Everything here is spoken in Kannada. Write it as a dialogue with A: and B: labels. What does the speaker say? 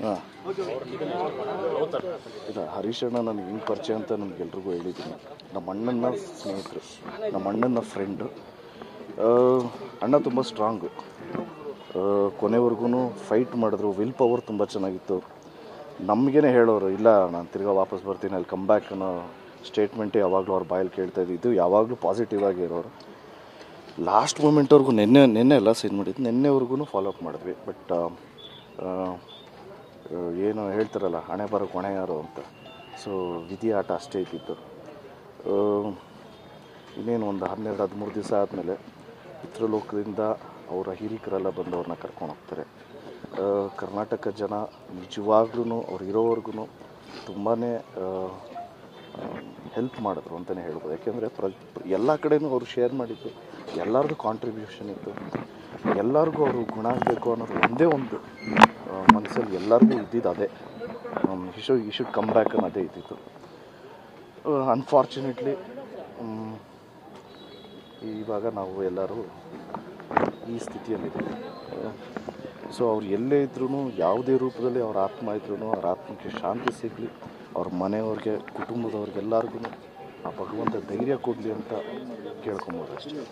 A: ಹಾಂ ಇಲ್ಲ, ಹರೀಶ್ ಅಣ್ಣ ನನಗೆ ಹೆಂಗೆ ಪರಿಚಯ ಅಂತ ನಮಗೆಲ್ರಿಗೂ ಹೇಳಿದ್ದೀನಿ. ನಮ್ಮ ಅಣ್ಣನ ಸ್ನೇಹಿತರು, ನಮ್ಮ ಅಣ್ಣನ ಫ್ರೆಂಡು. ಅಣ್ಣ ತುಂಬ ಸ್ಟ್ರಾಂಗು, ಕೊನೆವರೆಗೂ ಫೈಟ್ ಮಾಡಿದ್ರು. ವಿಲ್ ಪವರ್ ತುಂಬ ಚೆನ್ನಾಗಿತ್ತು. ನಮಗೇನೆ ಹೇಳೋರು, ಇಲ್ಲ ನಾನು ತಿರ್ಗಾ ವಾಪಸ್ ಬರ್ತೀನಿ, ಅಲ್ಲಿ ಕಮ್ ಬ್ಯಾಕ್ ಅನ್ನೋ ಸ್ಟೇಟ್ಮೆಂಟೇ ಯಾವಾಗಲೂ ಅವ್ರ ಬಾಯಲ್ಲಿ ಕೇಳ್ತಾ ಇದ್ದಿದ್ದು. ಯಾವಾಗಲೂ ಪಾಸಿಟಿವ್ ಆಗಿ ಇರೋರು. ಲಾಸ್ಟ್ ಮೂಮೆಂಟ್ವರೆಗೂ ನೆನ್ನೆ ಎಲ್ಲ ಸೈನ್ ಮಾಡಿದ್ದು, ನೆನ್ನೆವರೆಗೂ ಫಾಲೋ ಅಪ್ ಮಾಡಿದ್ವಿ. ಬಟ್ ಏನು ಹೇಳ್ತಾರಲ್ಲ, ಹಣೆ ಬರೋಕ್ಕೆ ಹೊಣೆ ಯಾರು ಅಂತ. ಸೊ ವಿಧಿ ಆಟ ಅಷ್ಟೇ ಇದ್ದಿತ್ತು. ಇನ್ನೇನು ಒಂದು 12-13 ದಿವಸ ಆದಮೇಲೆ ಪಿತೃಲೋಕದಿಂದ ಅವರ ಹಿರಿಕರೆಲ್ಲ ಬಂದು ಅವ್ರನ್ನ ಕರ್ಕೊಂಡು ಹೋಗ್ತಾರೆ. ಕರ್ನಾಟಕ ಜನ ನಿಜವಾಗ್ಲೂ ಅವ್ರು ಇರೋವರೆಗೂ ತುಂಬಾ ಹೆಲ್ಪ್ ಮಾಡಿದ್ರು ಅಂತಲೇ ಹೇಳ್ಬೋದು. ಯಾಕೆಂದರೆ ಎಲ್ಲ ಕಡೆಯೂ ಅವರು ಶೇರ್ ಮಾಡಿದ್ದು, ಎಲ್ಲರದ್ದು ಕಾಂಟ್ರಿಬ್ಯೂಷನ್ ಇತ್ತು. ಎಲ್ಲರಿಗೂ ಅವರು ಗುಣ ಆಗಬೇಕು ಅನ್ನೋದು ಒಂದೇ ಒಂದು ಮನಸ್ಸಲ್ಲಿ ಎಲ್ಲರಿಗೂ ಇದ್ದಿದ್ದು ಅದೇ. ಯು ಶುಡ್ ಕಮ್ ಬ್ಯಾಕ್ ಅನ್ನೋದೇ ಇದ್ದಿತ್ತು. ಅನ್ಫಾರ್ಚುನೇಟ್ಲಿ ಇವಾಗ ನಾವು ಎಲ್ಲರೂ ಈ ಸ್ಥಿತಿಯಲ್ಲಿದ್ದೀವಿ. ಸೊ ಅವ್ರು ಎಲ್ಲೇ ಇದ್ರೂ, ಯಾವುದೇ ರೂಪದಲ್ಲಿ ಅವ್ರ ಆತ್ಮ ಇದ್ರೂ, ಅವ್ರ ಆತ್ಮಕ್ಕೆ ಶಾಂತಿ ಸಿಗಲಿ, ಅವ್ರ ಮನೆಯವ್ರಿಗೆ, ಕುಟುಂಬದವ್ರಿಗೆಲ್ಲರಿಗೂ ಆ ಭಗವಂತ ಧೈರ್ಯ ಕೊಡಲಿ ಅಂತ ಕೇಳ್ಕೊಬೋದು ಅಷ್ಟೇ.